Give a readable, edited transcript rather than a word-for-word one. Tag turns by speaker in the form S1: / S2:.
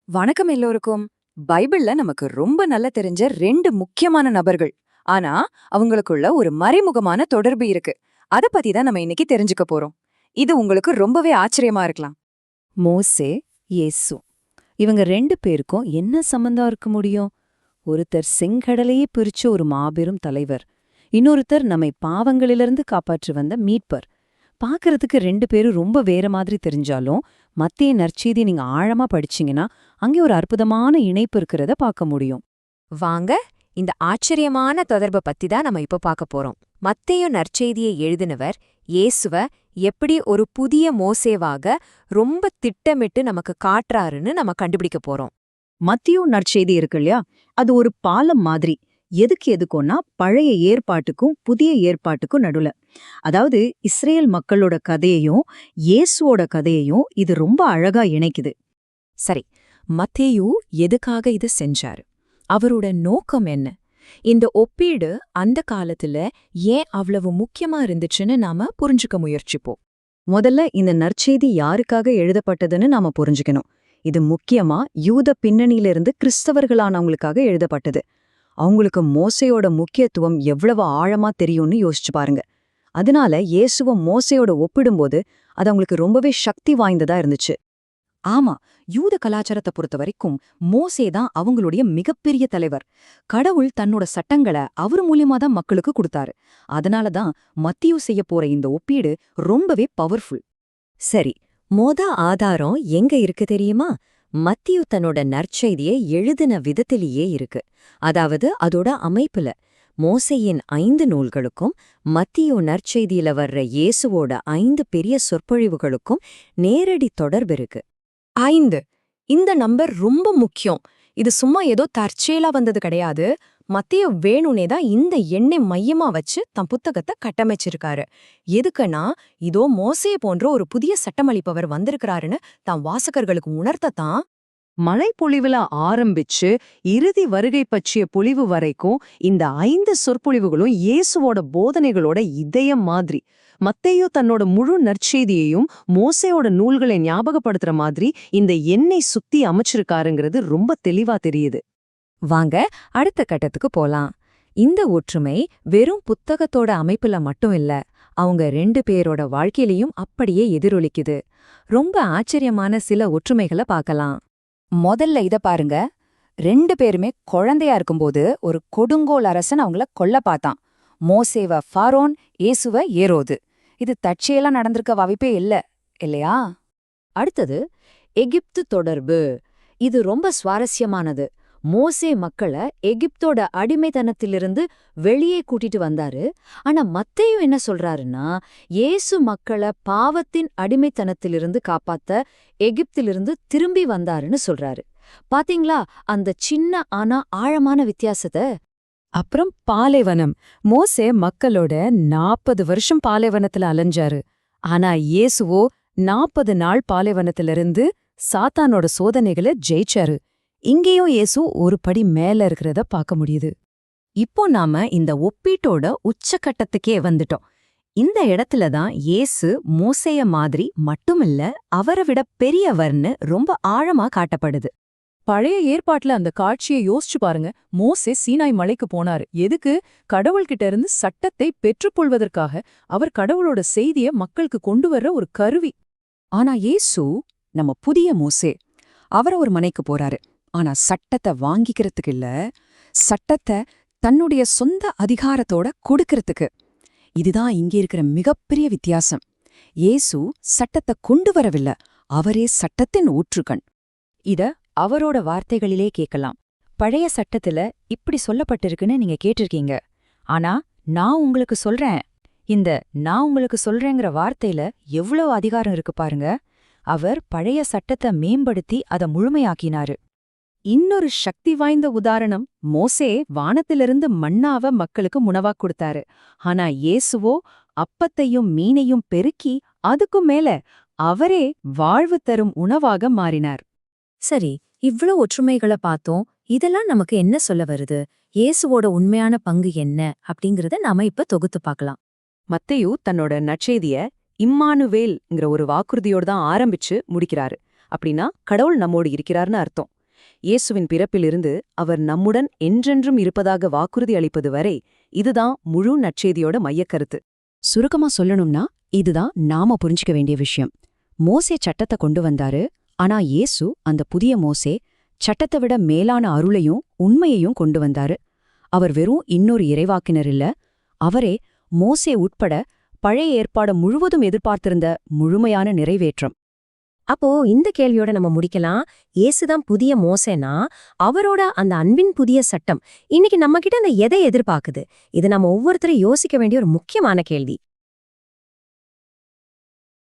S1: வணக்கம் எல்லோருக்கும். பைபிள்ல நமக்கு ரொம்ப நல்லா தெரிஞ்ச ரெண்டு முக்கியமான நபர்கள். ஆனா அவங்களுக்குள்ள ஒரு மறைமுகமான தொடர்பு இருக்கு. அத பத்தி தான் நம்ம இன்னைக்கு தெரிஞ்சுக்க போறோம். இது உங்களுக்கு ரொம்பவே ஆச்சரியமா இருக்கலாம்.
S2: மோசே, இயேசு. இவங்க 2 பேருக்கும் என்ன சம்பந்தம் இருக்க முடியும்? ஒருத்தர் செங்கடலையே பிரிச்ச ஒரு மாபெரும் தலைவர். இன்னொருத்தர் நம்மை பாவங்களிலிருந்து காப்பாற்றி வந்த மீட்பர். பார்க்கறதுக்கு 2 பேரும் ரொம்ப வேற மாதிரி தெரிஞ்சாலும், மத்தேயு நற்செய்தியை நீங்க ஆழமா படிச்சீங்கன்னா, அங்கே ஒரு அற்புதமான இணைப்பு இருக்கிறத பார்க்க முடியும்.
S3: வாங்க, இந்த ஆச்சரியமான தொடர்பை பத்தி தான் நம்ம இப்ப பார்க்க போறோம். மத்தேயு நற்செய்தியை எழுதினவர் இயேசுவ எப்படி ஒரு புதிய மோசேவாக ரொம்ப திட்டமிட்டு நமக்கு காட்டுறாருன்னு நம்ம கண்டுபிடிக்க போறோம்.
S2: மத்தியு நற்செய்தி இருக்கு இல்லையா, அது ஒரு பாலம் மாதிரி. எதுக்கும்னா பழைய ஏற்பாட்டுக்கும் புதிய ஏற்பாட்டுக்கும் நடுவுல. அதாவது இஸ்ரேல் மக்களோட கதையையும் இயேசுவோட கதையையும் இது ரொம்ப அழகா இணைக்குது.
S3: சரி, மத்தேயு எதுக்காக இது செஞ்சாரு? அவரோட நோக்கம் என்ன? இந்த ஒப்பீடு அந்த காலத்துல ஏன் அவ்வளவு முக்கியமா இருந்துச்சுன்னு நாம புரிஞ்சுக்க முயற்சிப்போம்.
S2: முதல்ல இந்த நற்செய்தி யாருக்காக எழுதப்பட்டதுன்னு நாம புரிஞ்சுக்கணும். இது முக்கியமா யூத பின்னணியிலிருந்து கிறிஸ்தவர்களானவங்களுக்காக எழுதப்பட்டது. அவங்களுக்கு மோசேயோட முக்கியத்துவம் எவ்வளவு ஆழமா தெரியும்னு யோசிச்சு பாருங்க. அதனால இயேசுவ மோசேயோட ஒப்பிடும்போது அது அவங்களுக்கு ரொம்பவே சக்தி வாய்ந்ததா இருந்துச்சு. ஆமா, யூத கலாச்சாரத்தை பொறுத்த வரைக்கும் மோசே தான் அவங்களுடைய மிகப்பெரிய தலைவர். கடவுள் தன்னோட சட்டங்களை அவர் மூலியமா தான் மக்களுக்கு கொடுத்தாரு. அதனாலதான் மத்தியு செய்ய போற இந்த ஒப்பீடு ரொம்பவே பவர்ஃபுல்.
S3: சரி, ஆதாரம் எங்க இருக்கு தெரியுமா? மத்தியு தன்னோட நற்செய்தியை எழுதின விதத்திலேயே இருக்கு. அதாவது அதோட அமைப்புல. மோசேயின் 5 நூல்களுக்கும் மத்தியு நற்செய்தியில வர்ற இயேசுவோட 5 பெரிய சொற்பொழிவுகளுக்கும் நேரடி தொடர்பு இருக்கு.
S1: 5 இந்த நம்பர் ரொம்ப முக்கியம். இது சும்மா ஏதோ தற்செயலா வந்தது கிடையாது. மத்தேயு வேணுனே தான் இந்த எண்ணை மையமா வச்சு தன் புத்தகத்தை கட்டமைச்சிருக்காரு. எதுக்குன்னா, இதோ மோசே போன்ற ஒரு புதிய சட்டமளிப்பவர் வந்திருக்கிறாருன்னு தான் வாசகர்களுக்கு உணர்த்தத்தான்.
S2: மழைப்பொழிவுல ஆரம்பிச்சு இறுதி வருகை பற்றிய பொழிவு வரைக்கும் இந்த 5 சொற்பொழிவுகளும் இயேசுவோட போதனைகளோட இதயம் மாதிரி. மத்தேயு தன்னோட முழு நற்செய்தியையும் மோசேயோட நூல்களை ஞாபகப்படுத்துற மாதிரி இந்த எண்ணை சுத்தி அமைச்சிருக்காருங்கிறது ரொம்ப தெளிவா தெரியுது.
S3: வாங்க, அடுத்த கட்டத்துக்கு போலாம். இந்த ஒற்றுமை வெறும் புத்தகத்தோட அமைப்புல மட்டும் இல்ல, அவங்க 2 பேரோட வாழ்க்கையிலையும் அப்படியே எதிரொலிக்குது. ரொம்ப ஆச்சரியமான சில ஒற்றுமைகளை பார்க்கலாம்.
S1: முதல்ல இத பாருங்க. 2 பேருமே குழந்தையா இருக்கும்போது ஒரு கொடுங்கோல் அரசன் அவங்கள கொல்ல பார்த்தான். மோசேவ ஃபாரோன், இயேசுவ ஏரோது. இது தற்செயலா நடந்திருக்க வாய்ப்பே இல்லையா?
S3: அடுத்தது எகிப்து தொடர்பு. இது ரொம்ப சுவாரஸ்யமானது. மோசே மக்களை எகிப்தோட அடிமைத்தனத்திலிருந்து வெளியே கூட்டிட்டு வந்தாரு. ஆனா மத்தேயு என்ன சொல்றாருன்னா, இயேசு மக்களை பாவத்தின் அடிமைத்தனத்திலிருந்து காப்பாத்த எகிப்திலிருந்து திரும்பி வந்தாருன்னு சொல்றாரு. பாத்தீங்களா அந்த சின்ன ஆனா ஆழமான வித்தியாசத்தை?
S1: அப்புறம் பாலைவனம். மோசே மக்களோட 40 வருஷம் பாலைவனத்துல அலைஞ்சாரு. ஆனா இயேசுவோ 40 நாள் பாலைவனத்திலிருந்து சாத்தானோட சோதனைகளை ஜெயிச்சாரு. இங்கேயும் இயேசு ஒரு படி மேல இருக்கிறத பார்க்க முடியுது. இப்போ நாம இந்த ஒப்பீட்டோட உச்சக்கட்டத்துக்கே வந்துட்டோம். இந்த இடத்துல தான் இயேசு மோசேய மாதிரி மட்டுமில்ல, அவரை விட பெரியவர்னு ரொம்ப ஆழமா காட்டப்படுது.
S4: பழைய ஏற்பாட்டுல அந்த காட்சியை யோசிச்சு பாருங்க. மோசே சீனாய் மலைக்கு போனாரு. எதுக்கு? கடவுள்கிட்ட இருந்து சட்டத்தை பெற்றுக்கொள்வதற்காக. அவர் கடவுளோட செய்திய மக்களுக்கு கொண்டு வர்ற ஒரு கருவி.
S1: ஆனா இயேசு நம்ம புதிய மோசே. அவர் ஒரு மனைக்கு போறாரு. ஆனா சட்டத்தை வாங்கிக்கிறதுக்கு இல்ல, சட்டத்தை தன்னுடைய சொந்த அதிகாரத்தோட கொடுக்கறதுக்கு. இதுதான் இங்க இருக்கிற மிகப்பெரிய வித்தியாசம். இயேசு சட்டத்தை கொண்டு வரவில்லை, அவரே சட்டத்தின் ஊற்றுக்கண்.
S3: இத அவரோட வார்த்தைகளிலே கேட்கலாம். பழைய சட்டத்துல இப்படி சொல்லப்பட்டிருக்குன்னு நீங்க கேட்டிருக்கீங்க. ஆனா நான் உங்களுக்கு சொல்றேன். இந்த நான் உங்களுக்கு சொல்றேங்கிற வார்த்தையில எவ்வளவு அதிகாரம் இருக்கு பாருங்க. அவர் பழைய சட்டத்தை மேம்படுத்தி அதை முழுமையாக்கினாரு.
S1: இன்னொரு சக்தி வாய்ந்த உதாரணம், மோசே வானத்திலிருந்து மண்ணாவ மக்களுக்கு உணவா கொடுத்தாரு. ஆனா இயேசுவோ அப்பத்தையும் மீனையும் பெருக்கி அதுக்கும் மேல அவரே வாழ்வு தரும் உணவாக மாறினார்.
S3: சரி, இவ்ளோ ஒற்றுமைகளை பார்த்தோம். இதெல்லாம் நமக்கு என்ன சொல்ல வருது? இயேசுவோட உண்மையான பங்கு என்ன அப்படிங்கறத நாம இப்ப தொகுத்து பார்க்கலாம்.
S1: மத்தேயு தன்னோட நற்செய்திய இம்மானுவேல்ங்கிற ஒரு வாக்குறுதியோடு தான் ஆரம்பிச்சு முடிக்கிறாரு. அப்படின்னா கடவுள் நம்மோடு இருக்கிறார்னு அர்த்தம்.
S2: இயேசுவின் பிறப்பிலிருந்து அவர் நம்முடன் என்றென்றும் இருப்பதாக வாக்குறுதி அளிப்பது வரை இதுதான் முழு நற்செய்தியோட மையக்கருத்து. சுருக்கமா சொல்லணும்னா இதுதான் நாம புரிஞ்சுக்க வேண்டிய விஷயம். மோசே சட்டத்தை கொண்டு வந்தாரு, ஆனா இயேசு அந்த புதிய மோசே சட்டத்தை விட மேலான அருளையும் உண்மையையும் கொண்டு வந்தாரு. அவர் வெறும் இன்னொரு இறைவாக்கினர் இல்ல, அவரே மோசே உட்பட பழைய ஏற்பாடு முழுவதும் எதிர்பார்த்திருந்த முழுமையான நிறைவேற்றம்.
S3: அப்போ இந்த கேள்வியோட நம்ம முடிக்கலாம். இயேசுதான் புதிய மோசேனா அவரோட அந்த அன்பின் புதிய சட்டம் இன்னைக்கு நம்ம கிட்ட அந்த எதை எதிர்பார்க்குது? இது நம்ம ஒவ்வொருத்தரும் யோசிக்க வேண்டிய ஒரு முக்கியமான கேள்வி.